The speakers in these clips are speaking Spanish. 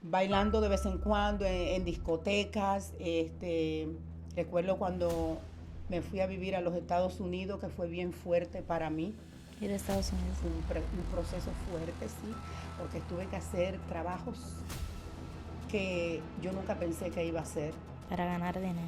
bailando de vez en cuando en discotecas. Recuerdo cuando me fui a vivir a los Estados Unidos, que fue bien fuerte para mí. Ir a Estados Unidos. Fue un proceso fuerte, sí, porque tuve que hacer trabajos que yo nunca pensé que iba a hacer. Para ganar dinero.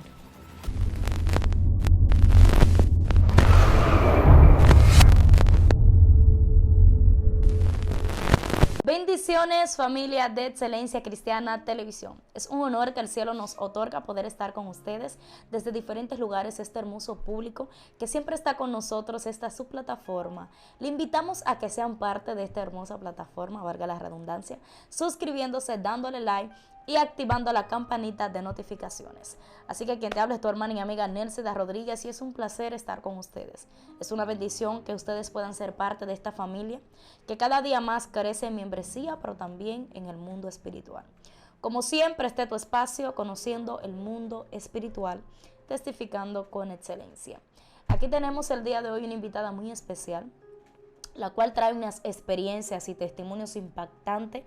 Bendiciones, familia de Excelencia Cristiana Televisión. Es un honor que el cielo nos otorga poder estar con ustedes desde diferentes lugares, este hermoso público que siempre está con nosotros, esta es su plataforma. Le invitamos a que sean parte de esta hermosa plataforma, valga la redundancia, suscribiéndose, dándole like y activando la campanita de notificaciones. Así que quien te habla es tu hermana y amiga Nelsida Rodríguez y es un placer estar con ustedes. Es una bendición que ustedes puedan ser parte de esta familia que cada día más crece en membresía, pero también en el mundo espiritual. Como siempre, este es tu espacio, conociendo el mundo espiritual, testificando con excelencia. Aquí tenemos el día de hoy una invitada muy especial, la cual trae unas experiencias y testimonios impactantes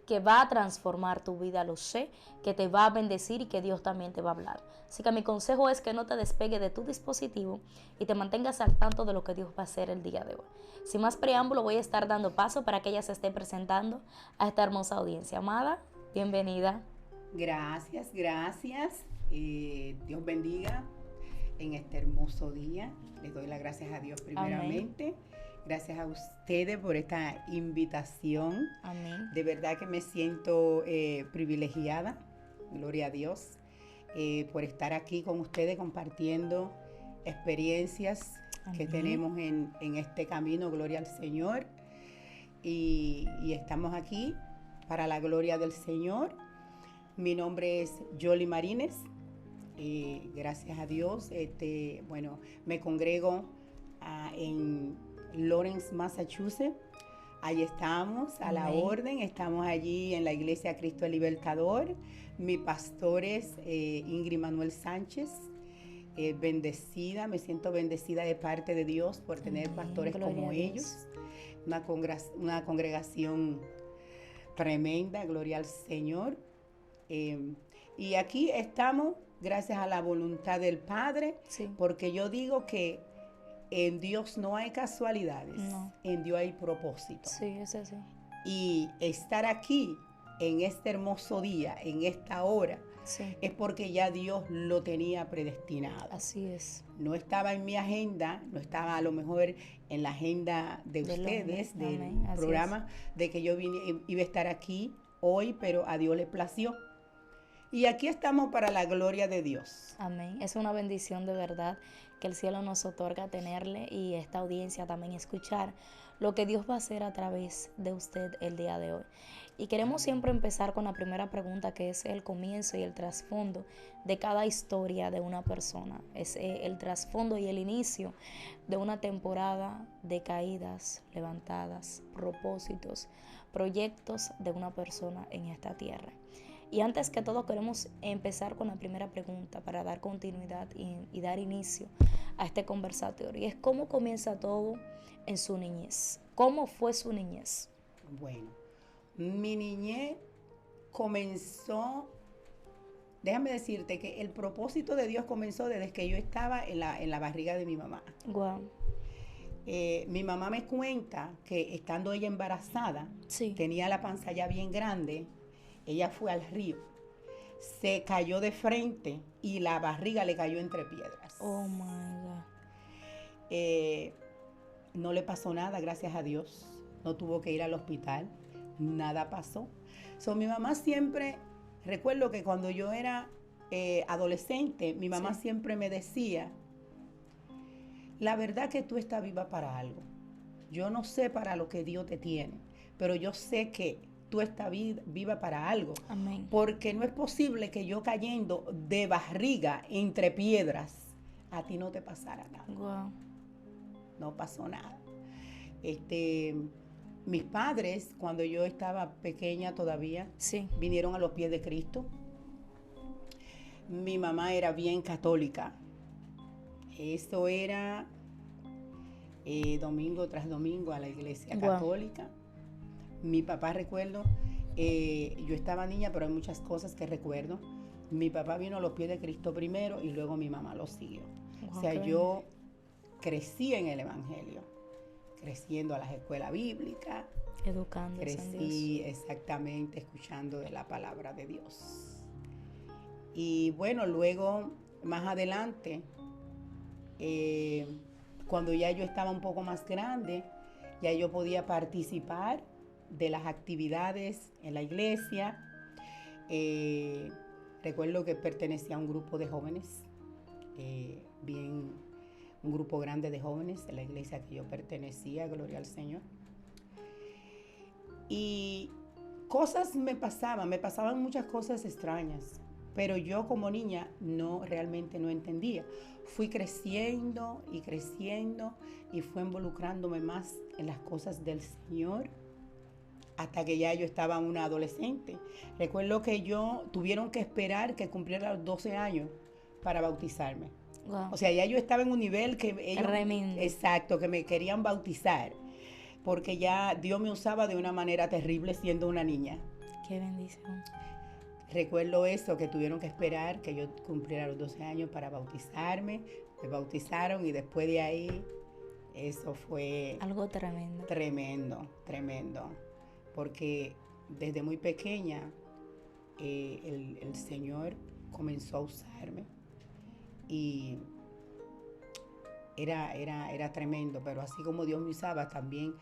que va a transformar tu vida, lo sé, que te va a bendecir y que Dios también te va a hablar. Así que mi consejo es que no te despegues de tu dispositivo y te mantengas al tanto de lo que Dios va a hacer el día de hoy. Sin más preámbulo, voy a estar dando paso para que ella se esté presentando a esta hermosa audiencia. Amada, bienvenida. Gracias, gracias. Dios bendiga en este hermoso día. Les doy las gracias a Dios primeramente. Amén. Gracias a ustedes por esta invitación. Amén. De verdad que me siento privilegiada, gloria a Dios, por estar aquí con ustedes compartiendo experiencias Amén. Que tenemos en este camino, gloria al Señor. Y estamos aquí para la gloria del Señor. Mi nombre es Yoli Marínez. Gracias a Dios, me congrego en Lawrence, Massachusetts. Ahí estamos, a la orden. Estamos allí en la Iglesia Cristo el Libertador. Mi pastor es Ingrid Manuel Sánchez. Bendecida, me siento bendecida de parte de Dios por tener pastores como ellos. Una congregación tremenda, gloria al Señor. Y aquí estamos gracias a la voluntad del Padre, sí. Porque yo digo que en Dios no hay casualidades, no. En Dios hay propósito. Sí, es así. Y estar aquí en este hermoso día, en esta hora, sí. Es porque ya Dios lo tenía predestinado. Así es. No estaba en mi agenda, no estaba a lo mejor en la agenda de ustedes, del programa, de que yo iba a estar aquí hoy, pero a Dios le plació. Y aquí estamos para la gloria de Dios. Amén. Es una bendición de verdad que el cielo nos otorga tenerle y esta audiencia también escuchar lo que Dios va a hacer a través de usted el día de hoy. Y queremos siempre empezar con la primera pregunta, que es el comienzo y el trasfondo de cada historia de una persona. Es el trasfondo y el inicio de una temporada de caídas, levantadas, propósitos, proyectos de una persona en esta tierra. Y antes que todo queremos empezar con la primera pregunta para dar continuidad y dar inicio a este conversatorio. Y es cómo comienza todo en su niñez. ¿Cómo fue su niñez? Bueno, mi niñez comenzó, déjame decirte que el propósito de Dios comenzó desde que yo estaba en la barriga de mi mamá. Wow. Mi mamá me cuenta que estando ella embarazada, sí. Tenía la panza ya bien grande. Ella fue al río, se cayó de frente y la barriga le cayó entre piedras. Oh my God. No le pasó nada, gracias a Dios. No tuvo que ir al hospital, nada pasó. Mi mamá siempre, recuerdo que cuando yo era adolescente, mi mamá sí. Siempre me decía, la verdad que tú estás viva para algo. Yo no sé para lo que Dios te tiene, pero yo sé que tú estás viva para algo. Amén. Porque no es posible que yo cayendo de barriga entre piedras, a ti no te pasara nada. Wow. No pasó nada. Mis padres, cuando yo estaba pequeña todavía, sí. Vinieron a los pies de Cristo. Mi mamá era bien católica. Eso era domingo tras domingo a la iglesia católica. Mi papá, recuerdo Yo estaba niña, pero hay muchas cosas que recuerdo. Mi papá vino a los pies de Cristo primero y luego mi mamá lo siguió. Wow, O sea, yo crecí en el Evangelio, creciendo a las escuelas bíblicas, educándose en Dios. crecí exactamente escuchando de la palabra de Dios. Y bueno, luego, más adelante, cuando ya yo estaba un poco más grande, ya yo podía participar de las actividades en la iglesia. Recuerdo que pertenecía a un grupo de jóvenes, un grupo grande de jóvenes de la iglesia que yo pertenecía, gloria al Señor. Y cosas me pasaban muchas cosas extrañas, pero yo como niña realmente no entendía. Fui creciendo y fui involucrándome más en las cosas del Señor hasta que ya yo estaba una adolescente. Recuerdo que tuvieron que esperar que cumpliera los 12 años para bautizarme. Wow. O sea, ya yo estaba en un nivel que ellos... Tremendo. Exacto, que me querían bautizar, porque ya Dios me usaba de una manera terrible siendo una niña. Qué bendición. Recuerdo eso, que tuvieron que esperar que yo cumpliera los 12 años para bautizarme. Me bautizaron y después de ahí, eso fue... Algo tremendo. Tremendo. Porque desde muy pequeña el Señor comenzó a usarme y era tremendo, pero así como Dios me usaba también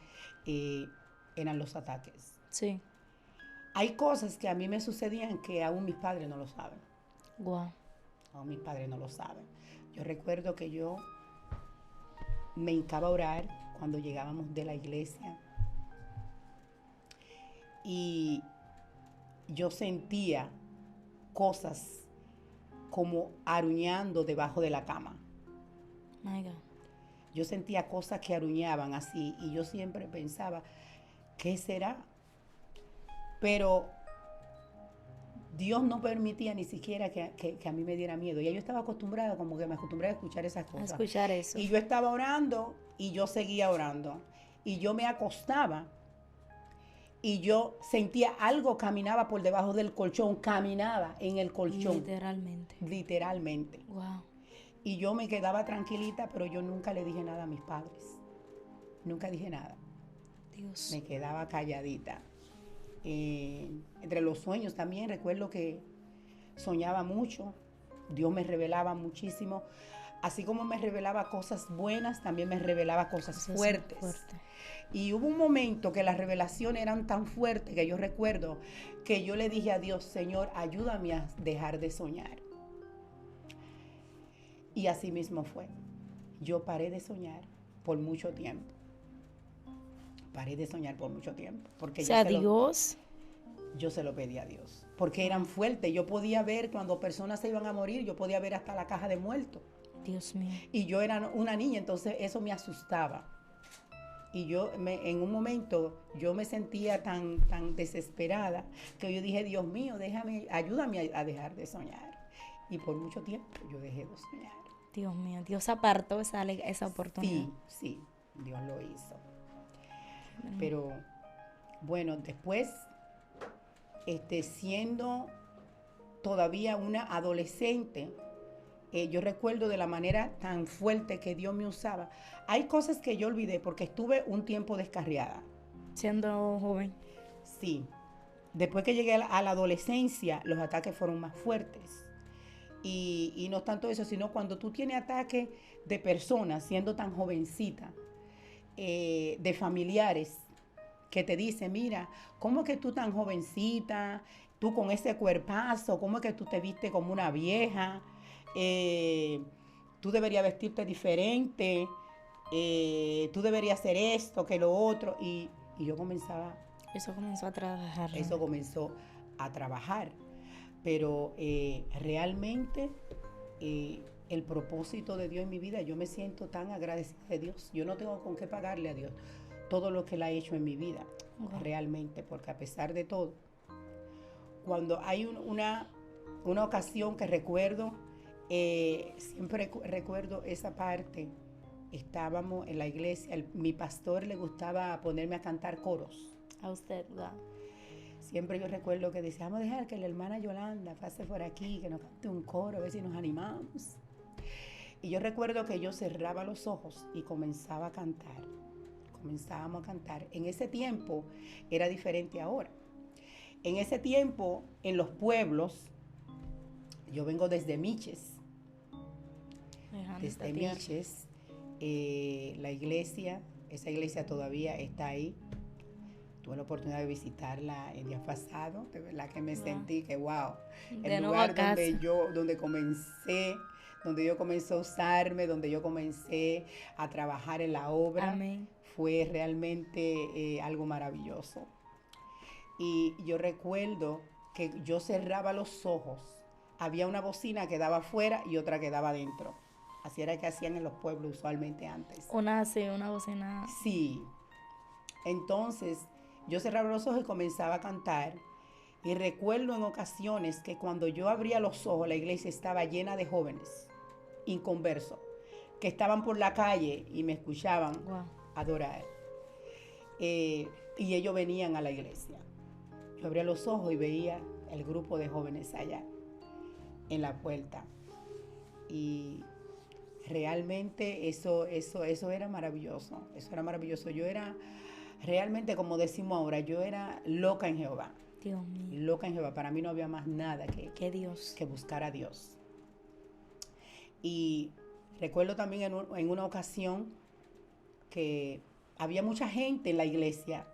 eran los ataques. Sí. Hay cosas que a mí me sucedían que aún mis padres no lo saben. Wow. Aún mis padres no lo saben. Yo recuerdo que yo me hincaba a orar cuando llegábamos de la iglesia y yo sentía cosas como aruñando debajo de la cama. My God. Yo sentía cosas que aruñaban así y yo siempre pensaba, ¿qué será? Pero Dios no permitía ni siquiera que a mí me diera miedo. Ya yo estaba acostumbrada, como que me acostumbré a escuchar esas cosas. A escuchar eso. Y yo estaba orando y yo seguía orando. Y yo me acostaba y yo sentía algo caminaba por debajo del colchón, caminaba en el colchón. Literalmente. Wow. Y yo me quedaba tranquilita, pero yo nunca le dije nada a mis padres. Nunca dije nada. Dios. Me quedaba calladita. Entre los sueños también recuerdo que soñaba mucho. Dios me revelaba muchísimo. Así como me revelaba cosas buenas, también me revelaba cosas fuertes. Y hubo un momento que las revelaciones eran tan fuertes que yo recuerdo que yo le dije a Dios, Señor, ayúdame a dejar de soñar. Y así mismo fue. Yo paré de soñar por mucho tiempo. Porque yo se lo pedí a Dios. Porque eran fuertes. Yo podía ver cuando personas se iban a morir, yo podía ver hasta la caja de muertos. Dios mío. Y yo era una niña, entonces eso me asustaba. Y en un momento yo me sentía tan desesperada que yo dije, Dios mío, ayúdame a dejar de soñar. Y por mucho tiempo yo dejé de soñar. Dios mío, Dios apartó esa oportunidad. Sí, Dios lo hizo. Pero bueno, después, siendo todavía una adolescente, yo recuerdo de la manera tan fuerte que Dios me usaba. Hay cosas que yo olvidé porque estuve un tiempo descarriada. Siendo joven. Sí. Después que llegué a la adolescencia, los ataques fueron más fuertes. Y no tanto eso, sino cuando tú tienes ataques de personas siendo tan jovencita, de familiares que te dicen, mira, ¿cómo es que tú tan jovencita, tú con ese cuerpazo, cómo es que tú te viste como una vieja? Tú deberías vestirte diferente, tú deberías hacer esto, que lo otro. Y yo comenzaba... Eso comenzó a trabajar. Eso comenzó a trabajar. Pero realmente el propósito de Dios en mi vida, yo me siento tan agradecida de Dios. Yo no tengo con qué pagarle a Dios todo lo que Él ha hecho en mi vida, realmente, porque a pesar de todo, cuando hay una ocasión que recuerdo, siempre recuerdo esa parte, estábamos en la iglesia, mi pastor le gustaba ponerme a cantar coros. A usted, wow. siempre yo recuerdo que decía, vamos a dejar que la hermana Yolanda pase por aquí, que nos cante un coro, a ver si nos animamos. Y yo recuerdo que yo cerraba los ojos y comenzaba a cantar. Comenzábamos a cantar. En ese tiempo era diferente ahora. En ese tiempo, en los pueblos, yo vengo desde Miches. Desde Miches, la iglesia, esa iglesia todavía está ahí. Tuve la oportunidad de visitarla el día pasado, de verdad que me sentí que wow, el lugar donde yo comencé a usarme, donde yo comencé a trabajar en la obra. Amén. Fue realmente algo maravilloso. Y yo recuerdo que yo cerraba los ojos, había una bocina que daba afuera y otra que daba adentro. Así era que hacían en los pueblos usualmente antes. Una bocina. Sí. Entonces, yo cerraba los ojos y comenzaba a cantar. Y recuerdo en ocasiones que cuando yo abría los ojos, la iglesia estaba llena de jóvenes inconversos que estaban por la calle y me escuchaban adorar. Y ellos venían a la iglesia. Yo abría los ojos y veía el grupo de jóvenes allá en la puerta. Y realmente eso era maravilloso. Eso era maravilloso. Yo era realmente, como decimos ahora, yo era loca en Jehová. Dios mío. Loca en Jehová. Para mí no había más nada que buscar a Dios. Y recuerdo también en una ocasión que había mucha gente en la iglesia.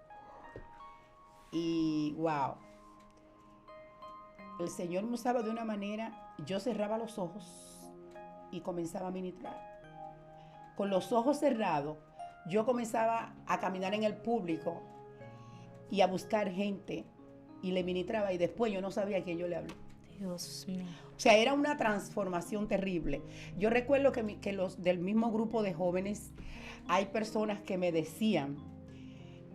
Y wow, el Señor me usaba de una manera, yo cerraba los ojos y comenzaba a ministrar. Con los ojos cerrados, yo comenzaba a caminar en el público y a buscar gente y le ministraba y después yo no sabía a quién yo le hablé. Dios mío. O sea, era una transformación terrible. Yo recuerdo que los del mismo grupo de jóvenes, hay personas que me decían,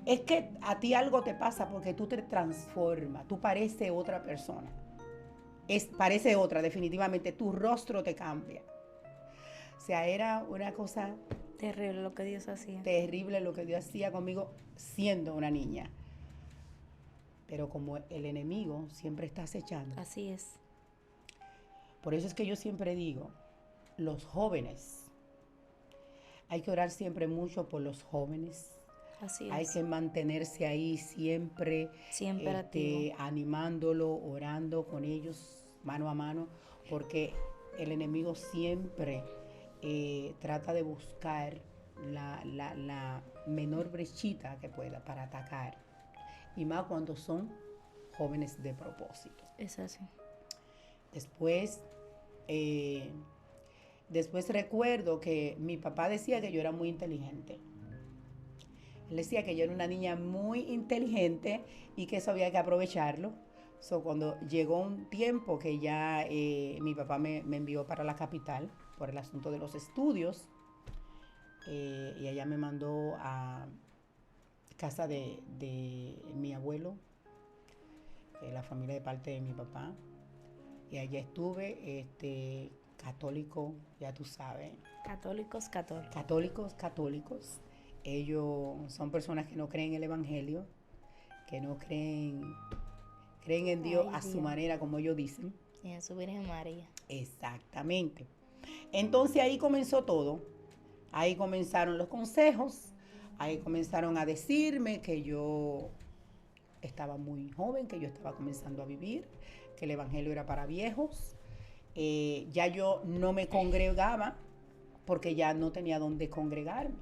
es que a ti algo te pasa porque tú te transformas, tú pareces otra persona. Parece otra, definitivamente, tu rostro te cambia. O sea, era una cosa terrible lo que Dios hacía. Terrible lo que Dios hacía conmigo siendo una niña. Pero como el enemigo siempre está acechando. Así es. Por eso es que yo siempre digo, los jóvenes, hay que orar siempre mucho por los jóvenes. Así es. Hay que mantenerse ahí siempre animándolo, orando con ellos mano a mano, porque el enemigo siempre trata de buscar la menor brechita que pueda para atacar, y más cuando son jóvenes de propósito. Es así. Después recuerdo que mi papá decía que yo era muy inteligente. Él decía que yo era una niña muy inteligente y que eso había que aprovecharlo. Cuando llegó un tiempo que ya mi papá me envió para la capital por el asunto de los estudios, y allá me mandó a casa de mi abuelo, la familia de parte de mi papá, y allá estuve, católico, ya tú sabes. Católicos. Ellos son personas que no creen en el evangelio, que no creen en Dios a su manera, como ellos dicen. Y a su Virgen María. Exactamente. Entonces ahí comenzó todo. Ahí comenzaron los consejos. Ahí comenzaron a decirme que yo estaba muy joven, que yo estaba comenzando a vivir, que el evangelio era para viejos. Ya yo no me congregaba porque ya no tenía dónde congregarme.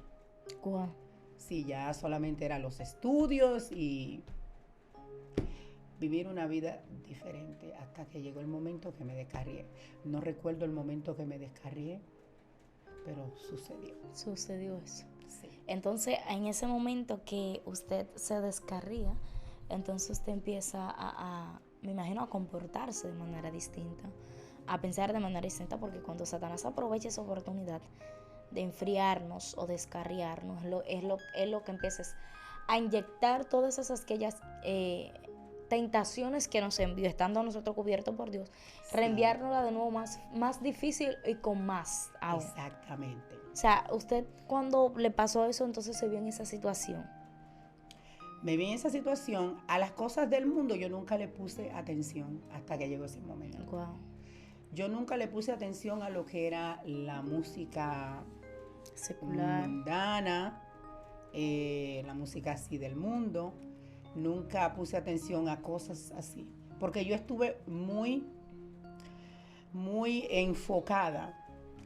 Wow. Sí, ya solamente eran los estudios y vivir una vida diferente hasta que llegó el momento que me descarrié. No recuerdo el momento que me descarrié, pero sucedió. Sucedió eso. Sí. Entonces, en ese momento que usted se descarría, entonces usted empieza me imagino, a comportarse de manera distinta, a pensar de manera distinta, porque cuando Satanás aprovecha esa oportunidad de enfriarnos o descarriarnos, es lo que empiezas a inyectar todas aquellas tentaciones que nos envió, estando nosotros cubiertos por Dios, sí, reenviárnosla de nuevo más difícil y con más aún. Exactamente. O sea, usted cuando le pasó eso, entonces se vio en esa situación. me vi en esa situación. A las cosas del mundo yo nunca le puse atención hasta que llegó ese momento. Wow. Yo nunca le puse atención a lo que era la música Secular. mundana, la música así del mundo. Nunca puse atención a cosas así. Porque yo estuve muy enfocada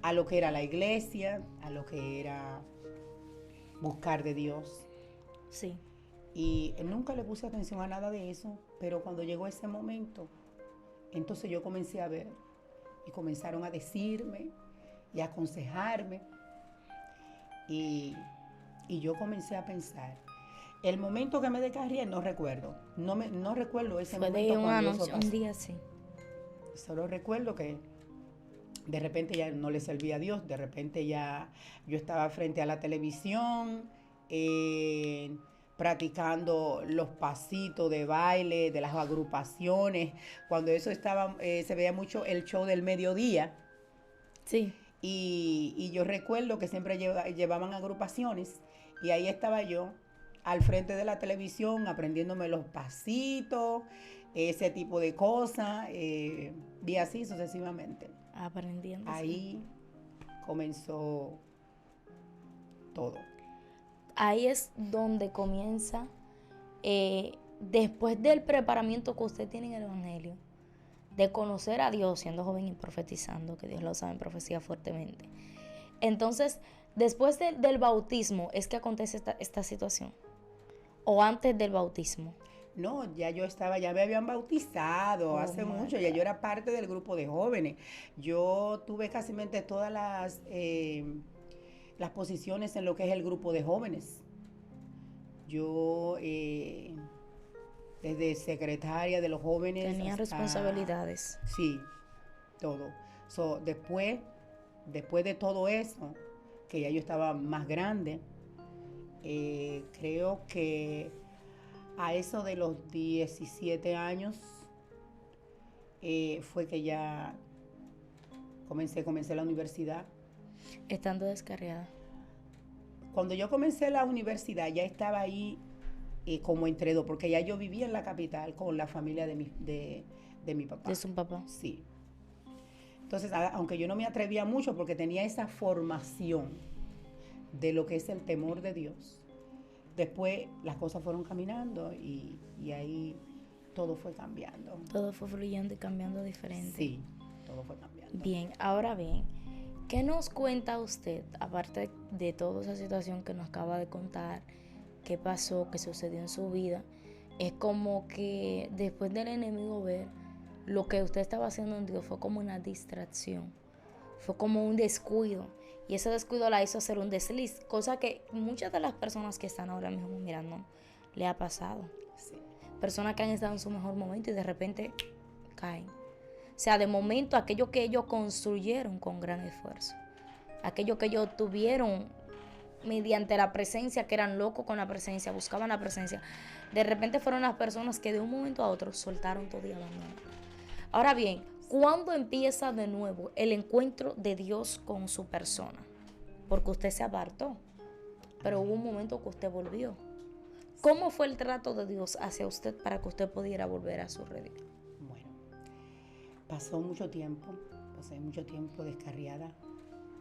a lo que era la iglesia, a lo que era buscar de Dios. Sí. Y nunca le puse atención a nada de eso, pero cuando llegó ese momento, entonces yo comencé a ver y comenzaron a decirme y a aconsejarme y yo comencé a pensar. El momento que me descarrié no recuerdo, no recuerdo ese Fue momento de cuando eso pasó. un día, sí. Solo recuerdo que de repente ya no le servía a Dios, de repente ya yo estaba frente a la televisión, practicando los pasitos de baile, de las agrupaciones, cuando eso estaba, se veía mucho el show del mediodía. Sí. Y yo recuerdo que siempre llevaban agrupaciones y ahí estaba yo al frente de la televisión aprendiéndome los pasitos, ese tipo de cosas, y así sucesivamente. Aprendiendo. Ahí comenzó todo. Ahí es donde comienza, después del preparamiento que usted tiene en el Evangelio, de conocer a Dios siendo joven y profetizando, que Dios lo sabe en profecía fuertemente. Entonces, después del bautismo, ¿es que acontece esta situación? ¿O antes del bautismo? No, ya me habían bautizado hace mucho, ya yo era parte del grupo de jóvenes. Yo tuve casi todas las posiciones en lo que es el grupo de jóvenes. Yo, desde secretaria de los jóvenes. Tenía responsabilidades. Sí, todo. Después de todo eso, que ya yo estaba más grande, creo que a eso de los 17 años fue que ya comencé la universidad. Estando descarriada. Cuando yo comencé la universidad ya estaba ahí como entre dos, porque ya yo vivía en la capital con la familia de mi papá. ¿De su papá? Sí. Entonces, aunque yo no me atrevía mucho porque tenía esa formación de lo que es el temor de Dios, después las cosas fueron caminando y ahí todo fue cambiando. Todo fue fluyendo y cambiando diferente. Sí, todo fue cambiando. Bien, ahora bien, ¿qué nos cuenta usted, aparte de toda esa situación que nos acaba de contar, qué pasó, qué sucedió en su vida? Es como que después del enemigo ver lo que usted estaba haciendo en Dios fue como una distracción, fue como un descuido, y ese descuido la hizo hacer un desliz, cosa que muchas de las personas que están ahora mismo mirando le ha pasado. Sí. Personas que han estado en su mejor momento y de repente caen. O sea, de momento aquello que ellos construyeron con gran esfuerzo, aquello que ellos tuvieron mediante la presencia, que eran locos con la presencia, buscaban la presencia, de repente fueron las personas que de un momento a otro soltaron todo y abandonaron. Ahora bien, ¿cuándo empieza de nuevo el encuentro de Dios con su persona? Porque usted se apartó, pero hubo un momento que usted volvió. ¿Cómo fue el trato de Dios hacia usted para que usted pudiera volver a su redil? Bueno, pasé mucho tiempo descarriada,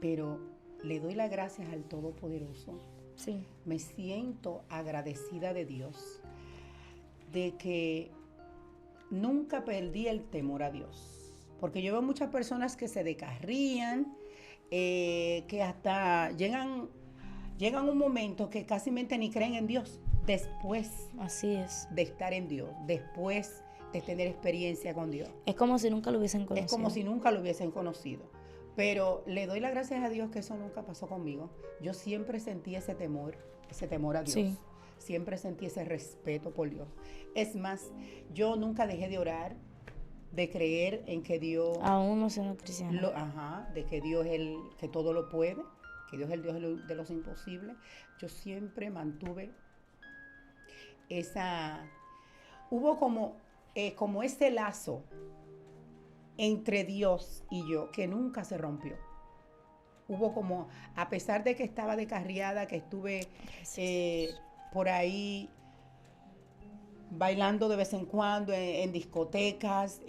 pero le doy las gracias al Todopoderoso. Sí. Me siento agradecida de Dios de que nunca perdí el temor a Dios. Porque yo veo muchas personas que se descarrían, que hasta llegan un momento que casi ni creen en Dios. Después Así es. de estar en Dios, después de tener experiencia con Dios. Es como si nunca lo hubiesen conocido. Es como si nunca lo hubiesen conocido. Pero le doy las gracias a Dios que eso nunca pasó conmigo. Yo siempre sentí ese temor a Dios. Sí. Siempre sentí ese respeto por Dios. Es más, yo nunca dejé de orar, de creer en que Dios... Aún no siendo cristiano. De que Dios es el que todo lo puede, que Dios es el Dios de los imposibles. Yo siempre mantuve hubo como ese lazo entre Dios y yo que nunca se rompió. Hubo como, a pesar de que estaba descarriada, que estuve por ahí bailando de vez en cuando en discotecas.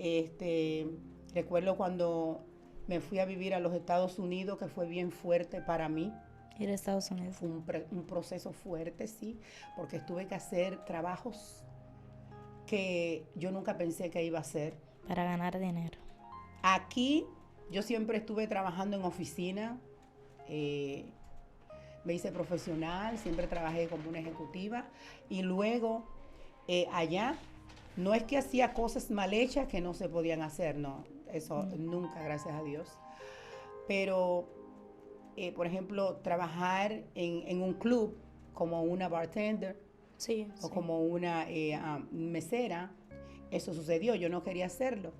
Recuerdo cuando me fui a vivir a los Estados Unidos, que fue bien fuerte para mí. Ir a Estados Unidos. Fue un proceso fuerte, sí, porque tuve que hacer trabajos que yo nunca pensé que iba a hacer. Para ganar dinero. Aquí yo siempre estuve trabajando en oficina, me hice profesional, siempre trabajé como una ejecutiva y luego allá no es que hacía cosas mal hechas que no se podían hacer, no, eso nunca, gracias a Dios, pero por ejemplo trabajar en un club como una bartender Sí, o sí. como una mesera, eso sucedió, yo no quería hacerlo.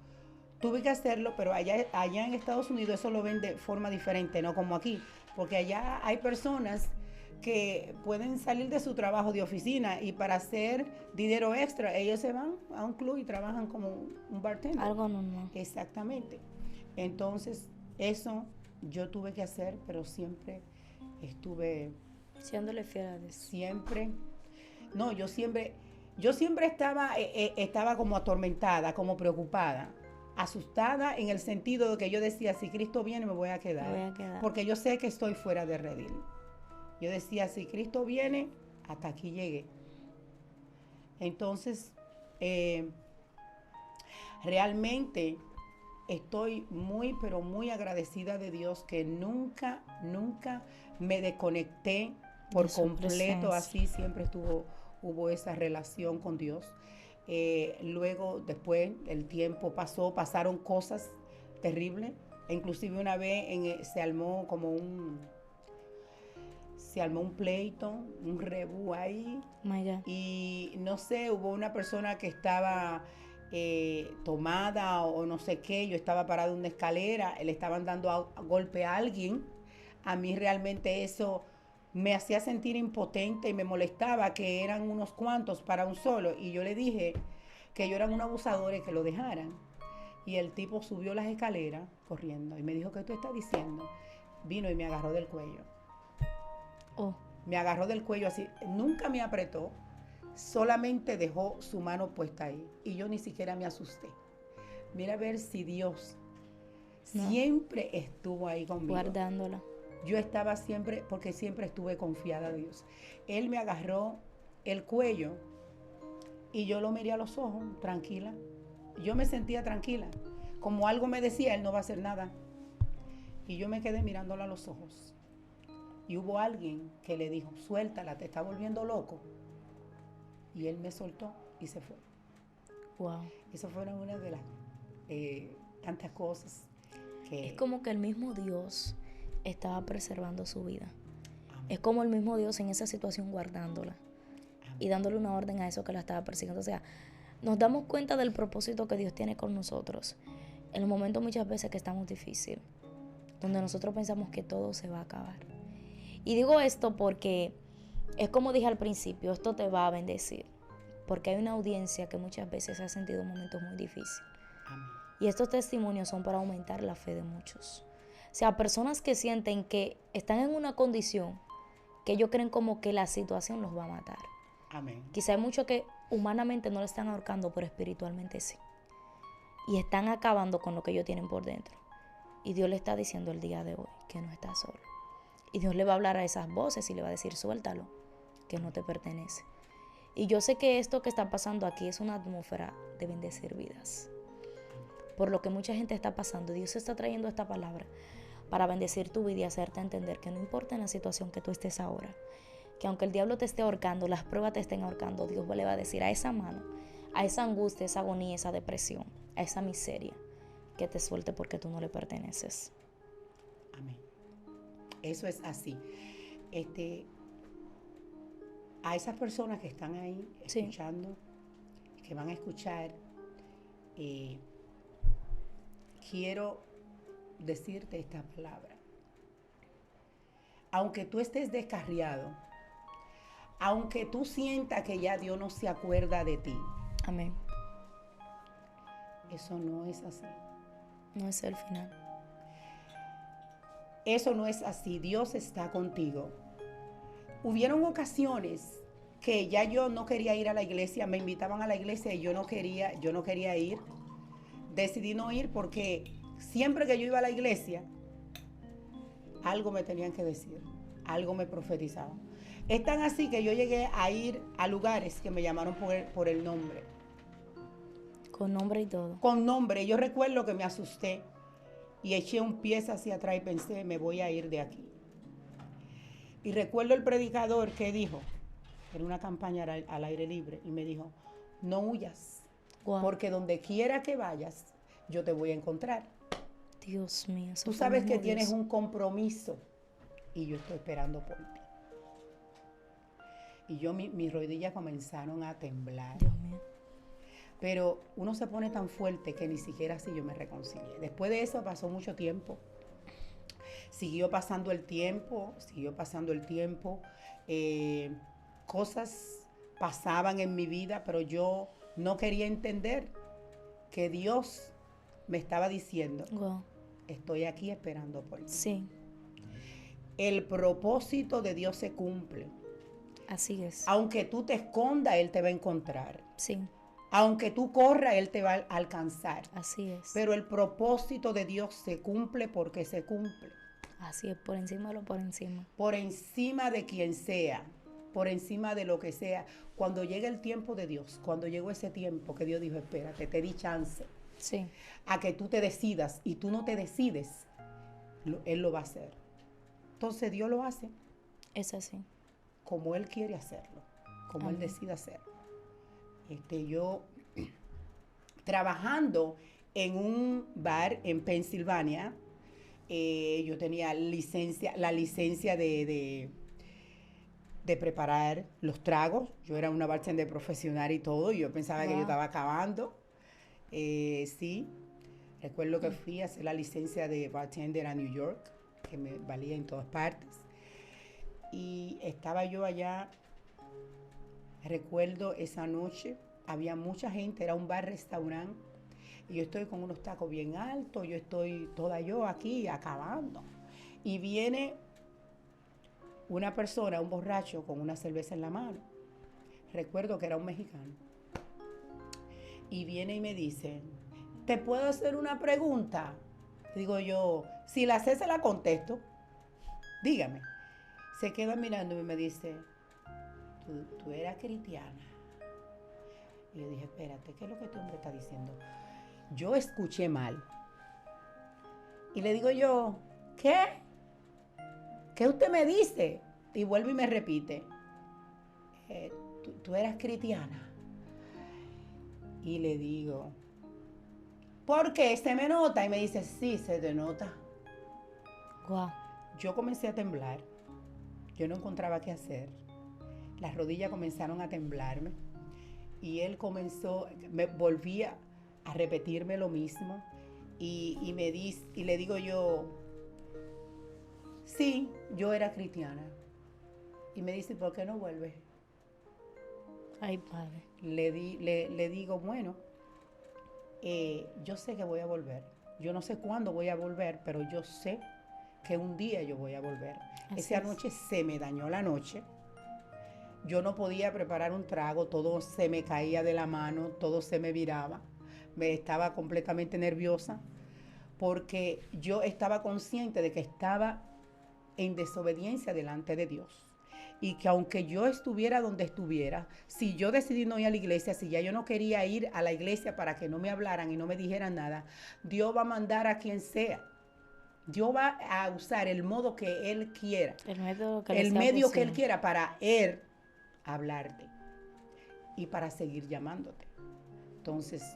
Tuve que hacerlo, pero allá en Estados Unidos eso lo ven de forma diferente, no como aquí, porque allá hay personas que pueden salir de su trabajo de oficina y para hacer dinero extra, ellos se van a un club y trabajan como un bartender. Algo normal. Exactamente. Entonces, eso yo tuve que hacer, pero siempre estuve, Siéndole fiel a Dios. siempre, no, yo siempre estaba como atormentada, como preocupada, asustada en el sentido de que yo decía, si Cristo viene me voy a quedar, Me voy a quedar. porque yo sé que estoy fuera de redil. Yo decía, si Cristo viene, hasta aquí llegué. Entonces, realmente estoy muy, pero muy agradecida de Dios que nunca, nunca me desconecté por De su completo, presencia. así siempre hubo esa relación con Dios. Luego, después, el tiempo pasaron cosas terribles. Inclusive una vez se armó un pleito, un rebú ahí. My God. Y no sé, hubo una persona que estaba tomada o no sé qué, yo estaba parada en una escalera, le estaban dando a golpe a alguien. A mí realmente eso me hacía sentir impotente y me molestaba que eran unos cuantos para un solo. Y yo le dije que ellos eran unos abusadores, que lo dejaran. Y el tipo subió las escaleras corriendo y me dijo, ¿qué tú estás diciendo? Vino y me agarró del cuello. Oh, Me agarró del cuello así, nunca me apretó, solamente dejó su mano puesta ahí y yo ni siquiera me asusté. Mira a ver si Dios No. siempre estuvo ahí conmigo. guardándola. Yo estaba siempre, porque siempre estuve confiada a Dios. Él me agarró el cuello y yo lo miré a los ojos, tranquila. Yo me sentía tranquila. Como algo me decía, él no va a hacer nada. Y yo me quedé mirándolo a los ojos. Y hubo alguien que le dijo, suéltala, te está volviendo loco. Y él me soltó y se fue. Wow. Eso fueron una de las tantas cosas que... Es como que el mismo Dios estaba preservando su vida. Amén. Es como el mismo Dios en esa situación guardándola y dándole una orden a eso que la estaba persiguiendo. O sea, nos damos cuenta del propósito que Dios tiene con nosotros en los momentos muchas veces que estamos difíciles, donde nosotros pensamos que todo se va a acabar. Y digo esto porque es como dije al principio, esto te va a bendecir, porque hay una audiencia que muchas veces ha sentido momentos muy difíciles. Amén. Y estos testimonios son para aumentar la fe de muchos. O sea, personas que sienten que están en una condición que ellos creen como que la situación los va a matar. Amén. Quizá hay muchos que humanamente no lo están ahorcando, pero espiritualmente sí. Y están acabando con lo que ellos tienen por dentro. Y Dios le está diciendo el día de hoy que no está solo. Y Dios le va a hablar a esas voces y le va a decir, suéltalo, que no te pertenece. Y yo sé que esto que está pasando aquí es una atmósfera de bendecir vidas. Por lo que mucha gente está pasando, Dios está trayendo esta palabra para bendecir tu vida y hacerte entender que no importa en la situación que tú estés ahora, que aunque el diablo te esté ahorcando, las pruebas te estén ahorcando, Dios le va a decir a esa mano, a esa angustia, esa agonía, esa depresión, a esa miseria, que te suelte porque tú no le perteneces. Amén. Eso es así. A esas personas que están ahí escuchando, sí, que van a escuchar, quiero decirte esta palabra. Aunque tú estés descarriado, aunque tú sientas que ya Dios no se acuerda de ti. Amén. Eso no es así. No es el final. Eso no es así. Dios está contigo. Hubieron ocasiones que ya yo no quería ir a la iglesia, me invitaban a la iglesia y yo no quería ir. Decidí no ir porque siempre que yo iba a la iglesia, algo me tenían que decir, algo me profetizaban. Es tan así que yo llegué a ir a lugares que me llamaron por el nombre. Con nombre y todo. Con nombre. Yo recuerdo que me asusté y eché un pie hacia atrás y pensé, me voy a ir de aquí. Y recuerdo el predicador que dijo, en una campaña al aire libre, y me dijo, no huyas, Wow. porque donde quiera que vayas, yo te voy a encontrar. Dios mío. Tú sabes que tienes un compromiso y yo estoy esperando por ti. Y yo, mis rodillas comenzaron a temblar. Dios mío. Pero uno se pone tan fuerte que ni siquiera así yo me reconcilié. Después de eso pasó mucho tiempo. Siguió pasando el tiempo. Cosas pasaban en mi vida, pero yo no quería entender que Dios me estaba diciendo, Wow. estoy aquí esperando por ti. Sí. El propósito de Dios se cumple. Así es. Aunque tú te escondas, Él te va a encontrar. Sí. Aunque tú corras, Él te va a alcanzar. Así es. Pero el propósito de Dios se cumple porque se cumple. Así es, por encima de lo por encima. Por encima de quien sea, por encima de lo que sea. Cuando llegue el tiempo de Dios, cuando llegó ese tiempo que Dios dijo, espérate, te di chance Sí. a que tú te decidas y tú no te decides, Él lo va a hacer. Entonces Dios lo hace Es así. como Él quiere hacerlo, como Amén. Él decide hacerlo. Yo trabajando en un bar en Pensilvania, yo tenía la licencia de preparar los tragos. Yo era una bartender profesional y todo, y yo pensaba que yo estaba acabando. Sí, recuerdo que fui a hacer la licencia de bartender a New York, que me valía en todas partes. Y estaba yo allá, recuerdo esa noche, había mucha gente, era un bar-restaurante, y yo estoy con unos tacos bien altos, yo estoy toda yo aquí acabando. Y viene una persona, un borracho, con una cerveza en la mano. Recuerdo que era un mexicano. Y viene y me dice, ¿te puedo hacer una pregunta? Digo yo, si la sé, se la contesto. Dígame. Se queda mirándome y me dice, tú eras cristiana. Y yo dije, espérate, ¿qué es lo que este hombre está diciendo? Yo escuché mal. Y le digo yo, ¿qué? ¿Qué usted me dice? Y vuelve y me repite, tú eras cristiana. Y le digo, ¿por qué? ¿Se me nota? Y me dice, sí, se te nota. Wow. Yo comencé a temblar. Yo no encontraba qué hacer. Las rodillas comenzaron a temblarme. Y él me volvía a repetirme lo mismo. Y le digo yo, sí, yo era cristiana. Y me dice, ¿por qué no vuelves? Ay, Padre. Le digo, bueno, yo sé que voy a volver. Yo no sé cuándo voy a volver, pero yo sé que un día yo voy a volver. Esa noche se me dañó la noche. Yo no podía preparar un trago, todo se me caía de la mano, todo se me viraba. Me estaba completamente nerviosa porque yo estaba consciente de que estaba en desobediencia delante de Dios. Y que aunque yo estuviera donde estuviera, si yo decidí no ir a la iglesia, si ya yo no quería ir a la iglesia para que no me hablaran y no me dijeran nada, Dios va a mandar a quien sea. Dios va a usar el modo que Él quiera. El medio que Él quiera para Él hablarte y para seguir llamándote. Entonces,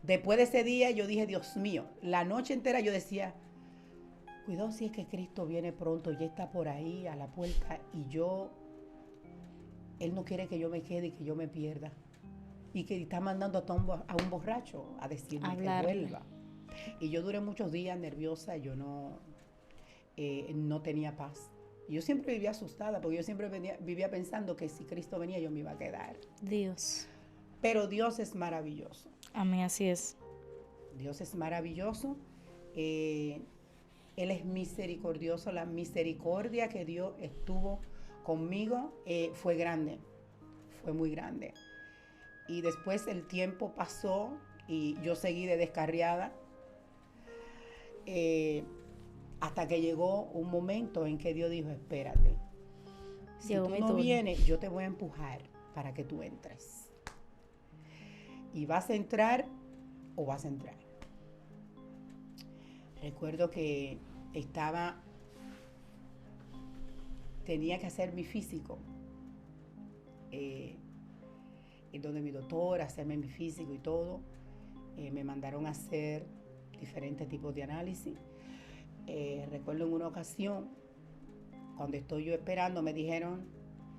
después de ese día yo dije, Dios mío, la noche entera yo decía, cuidado si es que Cristo viene pronto, ya está por ahí a la puerta y Él no quiere que yo me quede y que yo me pierda. Y que está mandando a un borracho a decirme que vuelva. Y yo duré muchos días nerviosa, yo no tenía paz. Yo siempre vivía asustada porque yo siempre vivía pensando que si Cristo venía yo me iba a quedar. Dios. Pero Dios es maravilloso. Amén, así es. Dios es maravilloso. Él es misericordioso. La misericordia que Dios estuvo conmigo fue grande, fue muy grande. Y después el tiempo pasó y yo seguí de descarriada hasta que llegó un momento en que Dios dijo, espérate, si tú no vienes, yo te voy a empujar para que tú entres. Y vas a entrar o vas a entrar. Recuerdo que tenía que hacer mi físico, en donde mi doctor, hacerme mi físico y todo. Me mandaron a hacer diferentes tipos de análisis. Recuerdo en una ocasión, cuando estoy yo esperando, me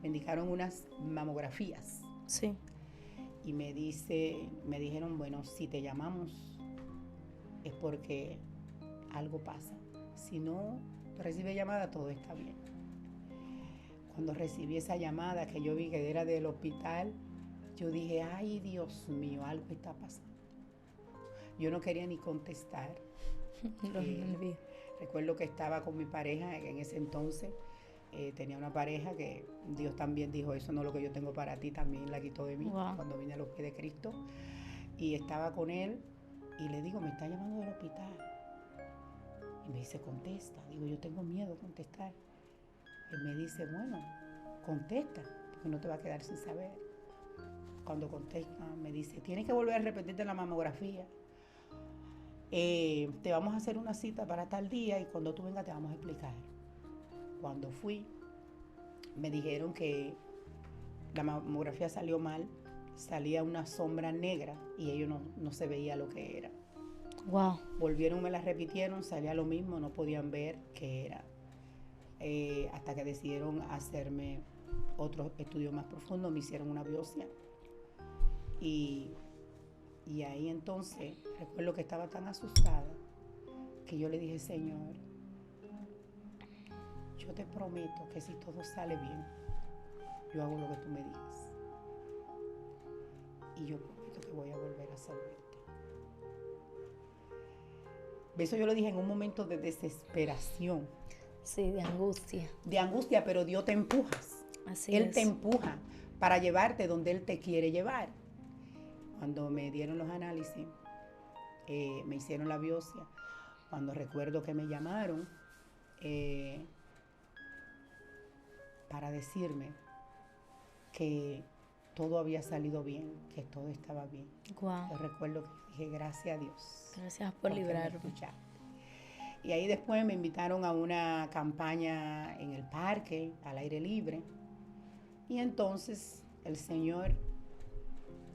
indicaron unas mamografías. Sí. Y me dijeron, bueno, si te llamamos es porque algo pasa. Si no recibe llamada, todo está bien. Cuando recibí esa llamada, que yo vi que era del hospital, yo dije, ay, Dios mío, algo está pasando. Yo no quería ni contestar. Recuerdo que estaba con mi pareja en ese entonces. Tenía una pareja que Dios también dijo, eso no es lo que yo tengo para ti, también la quitó de mí. Wow. Cuando vine a los pies de Cristo. Y estaba con él y le digo, me está llamando del hospital. Y me dice, contesta. Digo, yo tengo miedo de contestar. Él me dice, bueno, contesta, porque no te va a quedar sin saber. Cuando contesta, me dice, tienes que volver a repetirte la mamografía. Te vamos a hacer una cita para tal día y cuando tú vengas te vamos a explicar. Cuando fui, me dijeron que la mamografía salió mal, salía una sombra negra y ellos no se veía lo que era. Wow. Volvieron, me la repitieron, salía lo mismo, no podían ver qué era. Hasta que decidieron hacerme otro estudio más profundo, me hicieron una biopsia. Y ahí entonces, recuerdo que estaba tan asustada que yo le dije, Señor, yo te prometo que si todo sale bien, yo hago lo que tú me digas. Y yo prometo que voy a volver a servirte. Eso yo lo dije en un momento de desesperación. Sí, de angustia. De angustia, pero Dios te empujas. Así Él te empuja para llevarte donde Él te quiere llevar. Cuando me dieron los análisis, me hicieron la biopsia. Cuando recuerdo que me llamaron para decirme que todo había salido bien, que todo estaba bien. Wow. Yo recuerdo que dije, gracias a Dios. Gracias por librarme. Y ahí después me invitaron a una campaña en el parque, al aire libre. Y entonces el Señor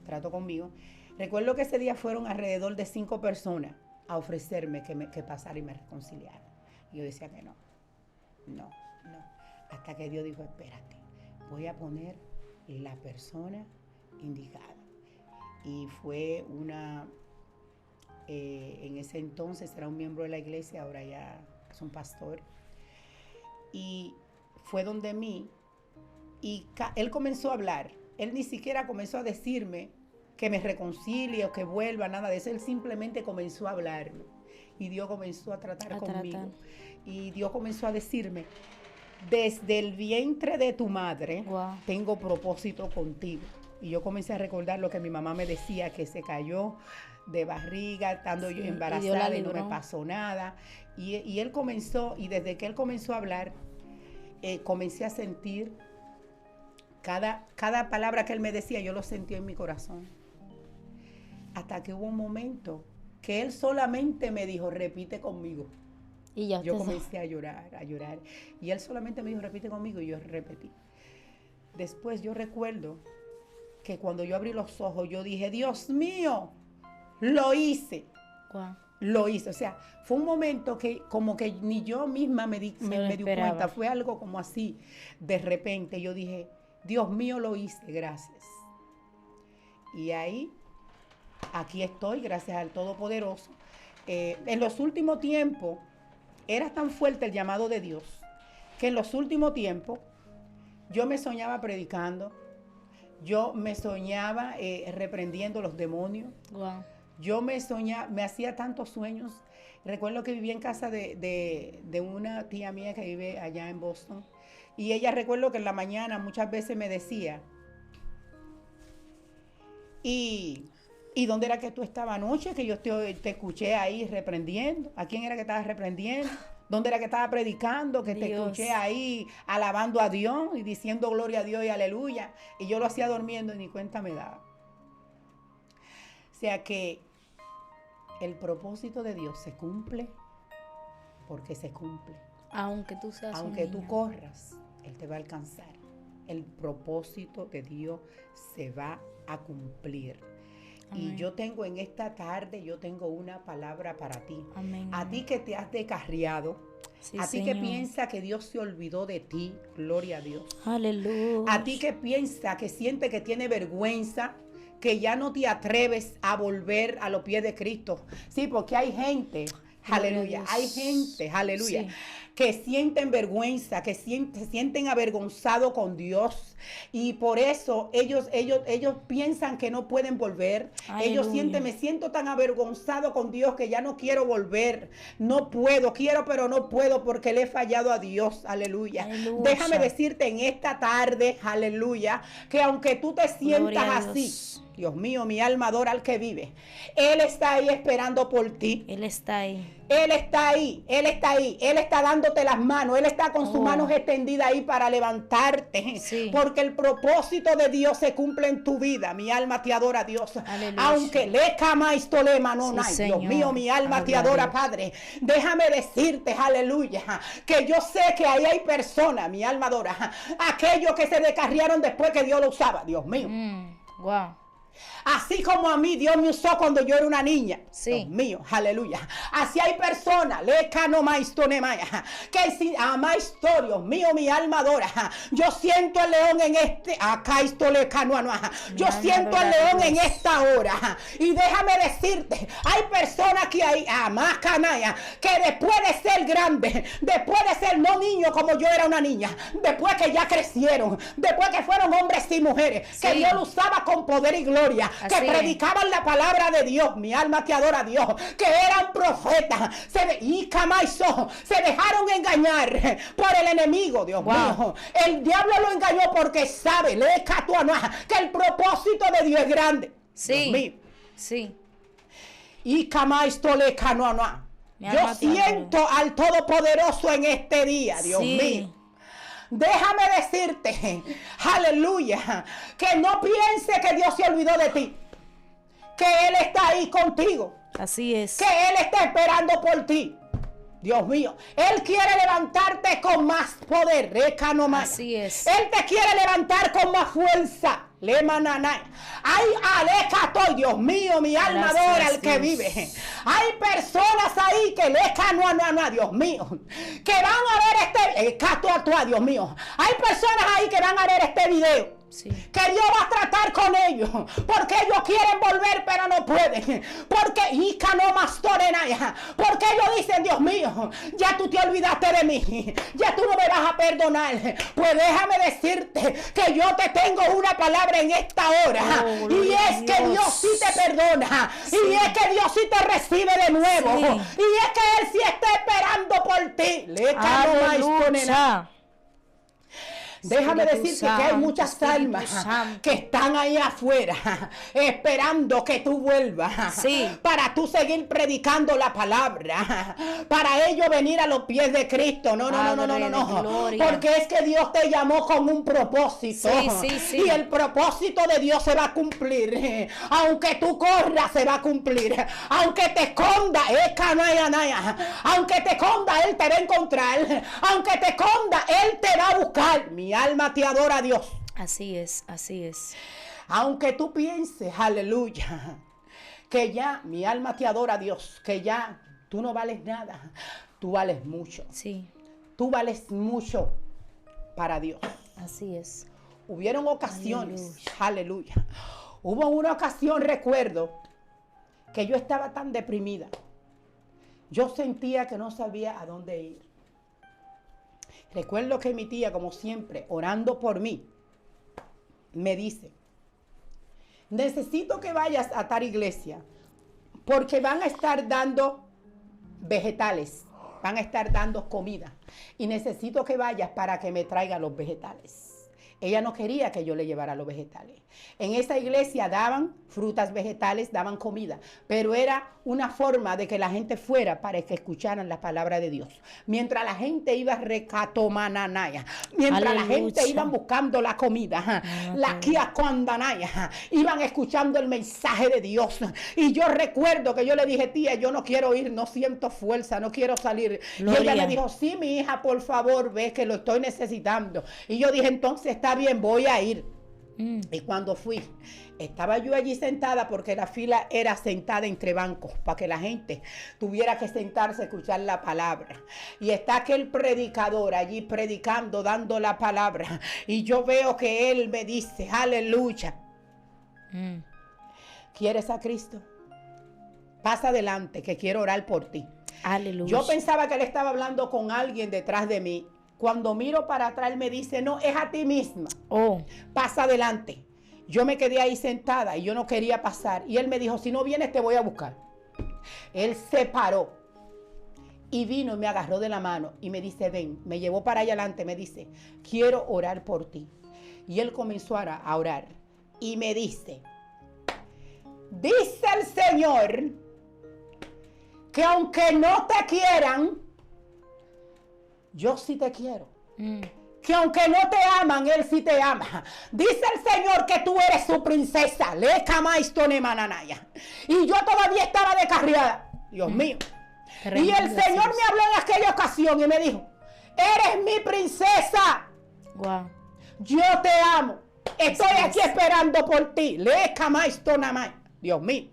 trató conmigo. Recuerdo que ese día fueron alrededor de 5 personas a ofrecerme que pasara y me reconciliara. Y yo decía que no. Hasta que Dios dijo, espérate, voy a poner la persona indicada. Y fue en ese entonces era un miembro de la iglesia, ahora ya es un pastor. Y fue donde mí, y él comenzó a hablar. Él ni siquiera comenzó a decirme que me reconcilie o que vuelva, nada de eso. Él simplemente comenzó a hablarme. Y Dios comenzó a tratar conmigo. Y Dios comenzó a decirme, desde el vientre de tu madre, wow, tengo propósito contigo. Y yo comencé a recordar lo que mi mamá me decía, que se cayó de barriga, estando yo embarazada y no me pasó nada. Y él comenzó, y desde que él comenzó a hablar, comencé a sentir cada palabra que él me decía, yo lo sentí en mi corazón. Hasta que hubo un momento que él solamente me dijo, repite conmigo. Y yo comencé a llorar. Y él solamente me dijo, repite conmigo, y yo repetí. Después yo recuerdo que cuando yo abrí los ojos, yo dije, Dios mío, lo hice. Wow. Lo hice. O sea, fue un momento que como que ni yo misma me di cuenta. Fue algo como así. De repente yo dije, Dios mío, lo hice, gracias. Y ahí, aquí estoy, gracias al Todopoderoso. En los últimos tiempos, era tan fuerte el llamado de Dios, que en los últimos tiempos, yo me soñaba predicando, yo me soñaba reprendiendo los demonios. Wow. Yo me hacía tantos sueños. Recuerdo que vivía en casa de una tía mía que vive allá en Boston. Y ella, recuerdo que en la mañana muchas veces me decía, ¿y dónde era que tú estabas anoche? Que yo te escuché ahí reprendiendo. ¿A quién era que estabas reprendiendo? ¿Dónde era que estaba predicando? Que te escuché ahí alabando a Dios y diciendo gloria a Dios y aleluya. Y yo lo hacía durmiendo y ni cuenta me daba. O sea que el propósito de Dios se cumple porque se cumple. Aunque tú seas Aunque tú corras, Él te va a alcanzar. El propósito de Dios se va a cumplir. Amén. Y yo tengo en esta tarde, yo tengo una palabra para ti. Amén. A ti que te has descarriado, sí, a ti, Señor, que piensa que Dios se olvidó de ti, gloria a Dios. Aleluya. A ti que piensa, que siente que tiene vergüenza, que ya no te atreves a volver a los pies de Cristo. Sí, porque hay gente, aleluya, hay gente, aleluya, sí, que sienten vergüenza, que se sienten avergonzados con Dios. Y por eso ellos piensan que no pueden volver. Aleluya. Ellos sienten, me siento tan avergonzado con Dios que ya no quiero volver. No puedo, quiero pero no puedo porque le he fallado a Dios. Aleluya. Aleluya. Déjame decirte en esta tarde, aleluya, que aunque tú te sientas así, Dios mío, mi alma adora al que vive. Él está ahí esperando por ti. Él está ahí. Él está ahí, Él está ahí, Él está dándote las manos, Él está con sus manos extendidas ahí para levantarte, sí, porque el propósito de Dios se cumple en tu vida. Mi alma te adora, Dios. Aleluya. Aunque le cama esto le manona, sí, Dios mío, mi alma te adora, Padre. Déjame decirte, aleluya, que yo sé que ahí hay personas, mi alma adora, aquellos que se descarriaron después que Dios lo usaba, Dios mío. Wow. Así como a mí Dios me usó cuando yo era una niña. Sí. Dios mío, aleluya. Así hay personas, que si amáis, Dios mío, mi alma adora. Yo siento al león en yo siento al león en esta hora. Y déjame decirte, hay personas que hay, que después de ser grande, después de ser no niño como yo era una niña, después que ya crecieron, después que fueron hombres y mujeres, sí, que Dios lo usaba con poder y gloria, así que predicaban la palabra de Dios, mi alma te adora, Dios, que eran profetas, se dejaron engañar por el enemigo, Dios mío. El diablo lo engañó porque sabe, que el propósito de Dios es grande. Sí, Dios mío. Sí. Yo siento al Todopoderoso en este día, Dios mío. Déjame decirte, aleluya, que no piense que Dios se olvidó de ti, que Él está ahí contigo. Así es. Que Él está esperando por ti. Dios mío, Él quiere levantarte con más poder. Así es. Él te quiere levantar con más fuerza. Ay, aleja, Dios mío, mi alma adora al que vive. Hay personas ahí que Dios mío, que van a ver Dios mío. Hay personas ahí que van a ver este video. Sí. Que Dios va a tratar con ellos, porque ellos quieren volver pero no pueden, porque ellos dicen, Dios mío, ya tú te olvidaste de mí, ya tú no me vas a perdonar. Pues déjame decirte que yo te tengo una palabra en esta hora, y es que Dios sí te perdona, sí, y es que Dios sí te recibe de nuevo, sí, y es que Él sí está esperando por ti. Déjame decirte que hay muchas almas que están ahí afuera esperando que tú vuelvas, sí, para tú seguir predicando la palabra, para ellos venir a los pies de Cristo. No, porque es que Dios te llamó con un propósito, sí. Y el propósito de Dios se va a cumplir. Aunque tú corras, se va a cumplir. Aunque te esconda, aunque te esconda, Él te va a encontrar. Aunque te esconda, Él te va a buscar. Mi alma te adora, Dios. Así es, así es. Aunque tú pienses, aleluya, que ya, mi alma te adora, Dios, que ya tú no vales nada, tú vales mucho. Sí. Tú vales mucho para Dios. Así es. Hubieron ocasiones, aleluya. Hubo una ocasión, recuerdo, que yo estaba tan deprimida. Yo sentía que no sabía a dónde ir. Recuerdo que mi tía, como siempre, orando por mí, me dice, necesito que vayas a tal iglesia, porque van a estar dando vegetales van a estar dando comida y necesito que vayas para que me traiga los vegetales. Ella no quería que yo le llevara los vegetales. En esa iglesia daban frutas, vegetales, daban comida, pero era una forma de que la gente fuera para que escucharan la palabra de Dios. Mientras la gente iba recatomananaya, mientras Aleluya. la gente iba buscando la comida, la kiakondanaya, iban escuchando el mensaje de Dios. Y yo recuerdo que yo le dije, tía, yo no quiero ir, no siento fuerza, no quiero salir. Gloria. Y ella me dijo, sí, mi hija, por favor, ve que lo estoy necesitando. Y yo dije, entonces está bien, voy a ir. Y cuando fui, estaba yo allí sentada porque la fila era sentada entre bancos para que la gente tuviera que sentarse a escuchar la palabra. Y está aquel predicador allí predicando, dando la palabra. Y yo veo que él me dice, aleluya. ¿Quieres a Cristo? Pasa adelante que quiero orar por ti. Aleluya. Yo pensaba que él estaba hablando con alguien detrás de mí. Cuando miro para atrás, él me dice, no, es a ti misma. Oh. Pasa adelante. Yo me quedé ahí sentada y yo no quería pasar. Y él me dijo, si no vienes te voy a buscar. Él se paró y vino y me agarró de la mano y me dice, ven. Me llevó para allá adelante, me dice, quiero orar por ti. Y él comenzó a orar y me dice, dice el Señor que aunque no te quieran, yo sí te quiero. Que aunque no te aman, Él sí te ama. Dice el Señor que tú eres su princesa. Y yo todavía estaba descarriada. Dios mío. Y el Señor me habló en aquella ocasión y me dijo, eres mi princesa. Wow. Yo te amo. Estoy aquí esperando por ti. Dios mío.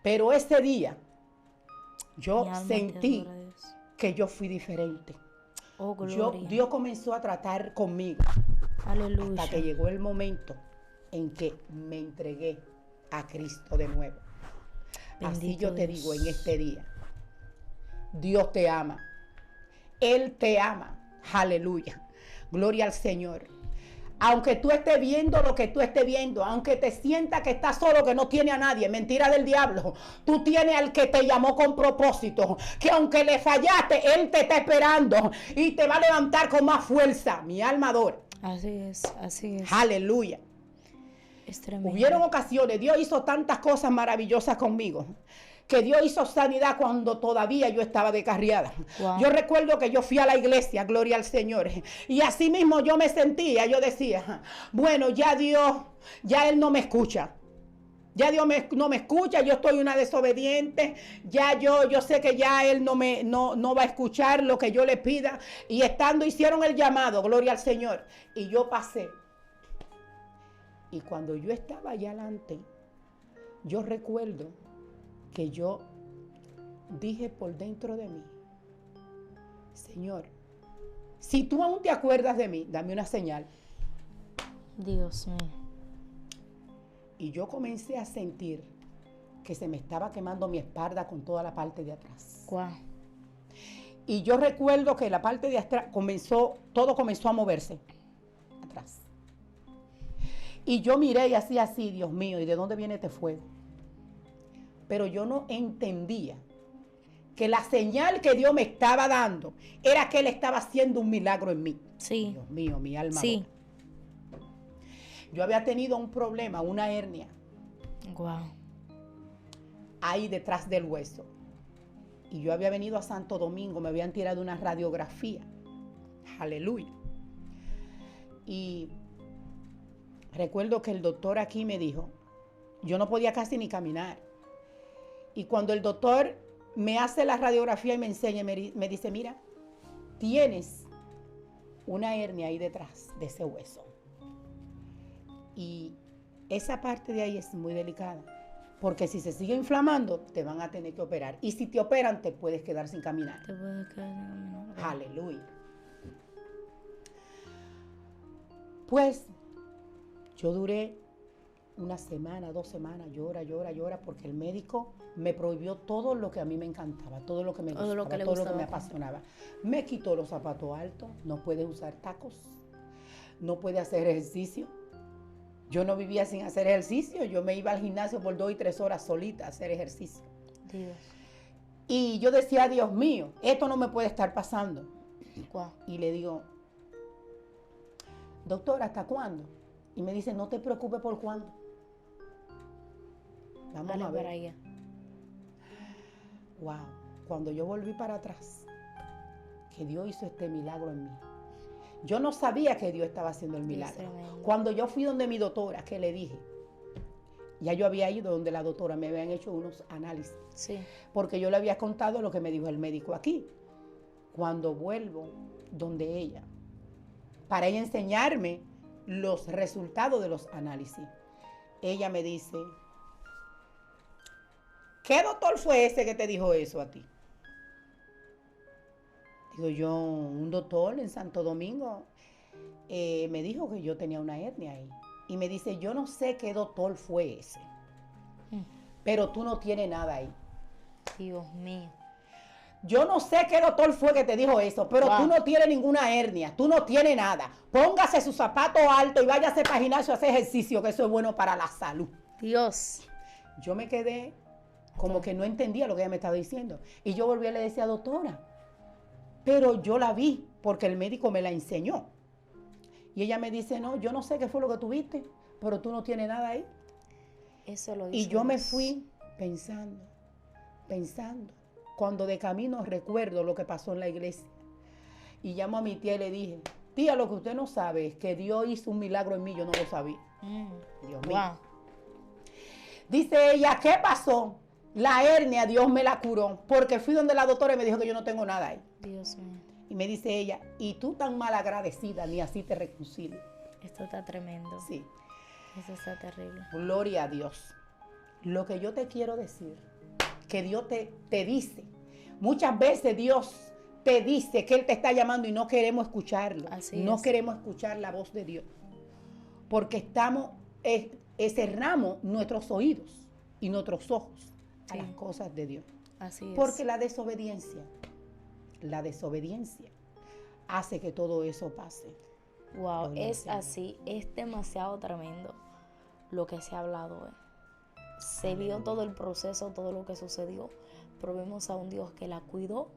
Pero ese día yo sentí que yo fui diferente. Oh, gloria. Dios comenzó a tratar conmigo. Aleluya. Hasta que llegó el momento en que me entregué a Cristo de nuevo. Bendito Así yo te Dios. digo en este día, Dios te ama. Él te ama. Aleluya. Gloria al Señor. Aunque tú estés viendo lo que tú estés viendo, aunque te sientas que estás solo, que no tiene a nadie, mentira del diablo, tú tienes al que te llamó con propósito, que aunque le fallaste, Él te está esperando y te va a levantar con más fuerza. Mi alma adora. Así es, así es. Aleluya. Es tremendo. Hubieron ocasiones, Dios hizo tantas cosas maravillosas conmigo, que Dios hizo sanidad cuando todavía yo estaba descarriada. Wow. Yo recuerdo que yo fui a la iglesia, gloria al Señor, y así mismo yo me sentía, yo decía, bueno, ya Dios, ya Él no me escucha. Ya Dios no me escucha, yo estoy una desobediente, ya yo sé que ya Él no va a escuchar lo que yo le pida. Y hicieron el llamado, gloria al Señor, y yo pasé. Y cuando yo estaba allá adelante, yo recuerdo que yo dije por dentro de mí, Señor, si tú aún te acuerdas de mí, dame una señal. Dios mío. Y yo comencé a sentir que se me estaba quemando mi espalda con toda la parte de atrás. Wow. Y yo recuerdo que la parte de atrás todo comenzó a moverse atrás. Y yo miré y hacía así, Dios mío, ¿y de dónde viene este fuego? Pero yo no entendía que la señal que Dios me estaba dando era que Él estaba haciendo un milagro en mí. Sí. Dios mío, mi alma. Sí. Yo había tenido un problema, una hernia, Wow. ahí detrás del hueso. Y yo había venido a Santo Domingo, me habían tirado una radiografía. Aleluya. Y recuerdo que el doctor aquí me dijo, yo no podía casi ni caminar. Y cuando el doctor me hace la radiografía y me enseña, me dice, mira, tienes una hernia ahí detrás de ese hueso. Y esa parte de ahí es muy delicada, porque si se sigue inflamando, te van a tener que operar. Y si te operan, te puedes quedar sin caminar. Te puedes quedar sin caminar. Aleluya. Pues yo duré una semana, 2 semanas, llora, porque el médico me prohibió todo lo que a mí me encantaba, todo lo que me gustaba, todo lo que me apasionaba. Me quitó los zapatos altos, no puedes usar tacos, no puedes hacer ejercicio. Yo no vivía sin hacer ejercicio, yo me iba al gimnasio por 2 y 3 horas solita a hacer ejercicio. Dios. Y yo decía, Dios mío, esto no me puede estar pasando. Wow. Y le digo, doctora, ¿hasta cuándo? Y me dice, no te preocupes por cuándo. Vamos Dale a ver. para allá. Wow. Cuando yo volví para atrás, que Dios hizo este milagro en mí. Yo no sabía que Dios estaba haciendo el milagro. Cuando yo fui donde mi doctora, que le dije, ya yo había ido donde la doctora, me habían hecho unos análisis. Sí. Porque yo le había contado lo que me dijo el médico aquí. Cuando vuelvo donde ella, para ella enseñarme los resultados de los análisis, ella me dice, ¿qué doctor fue ese que te dijo eso a ti? Digo yo, un doctor en Santo Domingo me dijo que yo tenía una hernia ahí. Y me dice, yo no sé qué doctor fue ese, pero tú no tienes nada ahí. Dios mío. Yo no sé qué doctor fue que te dijo eso, pero tú no tienes ninguna hernia, tú no tienes nada. Póngase sus zapatos altos y váyase para el gimnasio a hacer ejercicio, que eso es bueno para la salud. Dios. Yo me quedé como que no entendía lo que ella me estaba diciendo. Y yo volví y le decía, doctora, pero yo la vi porque el médico me la enseñó. Y ella me dice, no, yo no sé qué fue lo que tuviste, pero tú no tienes nada ahí. Eso lo hizo Y yo me Dios. fui pensando. Cuando de camino recuerdo lo que pasó en la iglesia. Y llamo a mi tía y le dije, tía, lo que usted no sabe es que Dios hizo un milagro en mí, yo no lo sabía. Dios mío. Wow. Dice ella, ¿qué pasó? La hernia Dios me la curó, porque fui donde la doctora y me dijo que yo no tengo nada ahí. Dios mío. Y me dice ella, y tú tan mal agradecida, ni así te reconcilias. Esto está tremendo. Sí. Eso está terrible. Gloria a Dios. Lo que yo te quiero decir, que Dios te dice, muchas veces Dios te dice que Él te está llamando y no queremos escucharlo. Así no es. queremos escuchar la voz de Dios. Porque cerramos nuestros oídos y nuestros ojos a Sí. las cosas de Dios. Así es. Porque la desobediencia hace que todo eso pase. Wow, Gloria al es Señor. así, es demasiado tremendo lo que se ha hablado hoy. Se vio todo el proceso, todo lo que sucedió, pero vemos a un Dios que la cuidó,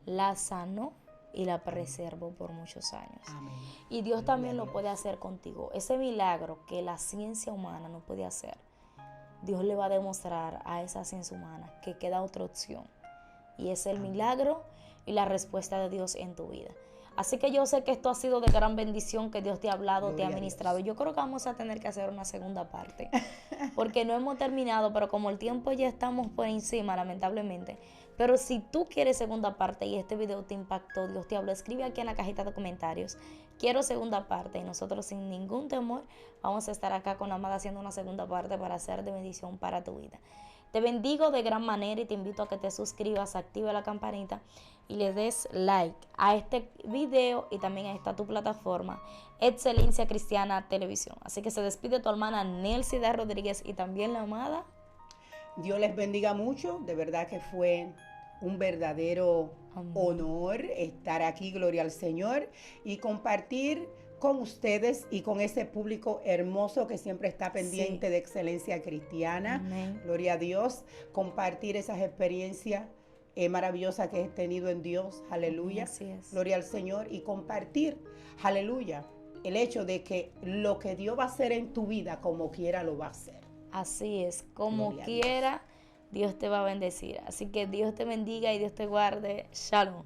la sanó y la preservó por muchos años. Amén. Y Dios también Gloria lo a puede Dios. hacer contigo. Ese milagro que la ciencia humana no puede hacer, Dios le va a demostrar a esa ciencia humana que queda otra opción. Y es el milagro y la respuesta de Dios en tu vida. Así que yo sé que esto ha sido de gran bendición, que Dios te ha hablado, Gloria te ha a ministrado. Dios. Yo creo que vamos a tener que hacer una segunda parte, porque no hemos terminado, pero como el tiempo ya estamos por encima, lamentablemente. Pero si tú quieres segunda parte y este video te impactó, Dios te habló, escribe aquí en la cajita de comentarios, quiero segunda parte, y nosotros sin ningún temor vamos a estar acá con la amada haciendo una segunda parte para ser de bendición para tu vida. Te bendigo de gran manera y te invito a que te suscribas, active la campanita y le des like a este video y también a esta tu plataforma, Excelencia Cristiana Televisión. Así que se despide tu hermana Nelsida Rodríguez y también la amada. Dios les bendiga mucho, de verdad que fue un verdadero honor estar aquí, gloria al Señor, y compartir con ustedes y con ese público hermoso que siempre está pendiente de Excelencia Cristiana. Amén. Gloria a Dios, compartir esas experiencias maravillosas que he tenido en Dios, aleluya, Así es. gloria al Señor, y compartir, aleluya, el hecho de que lo que Dios va a hacer en tu vida, como quiera lo va a hacer. Así es, como Gloria a Dios. quiera, Dios te va a bendecir. Así que Dios te bendiga y Dios te guarde. Shalom.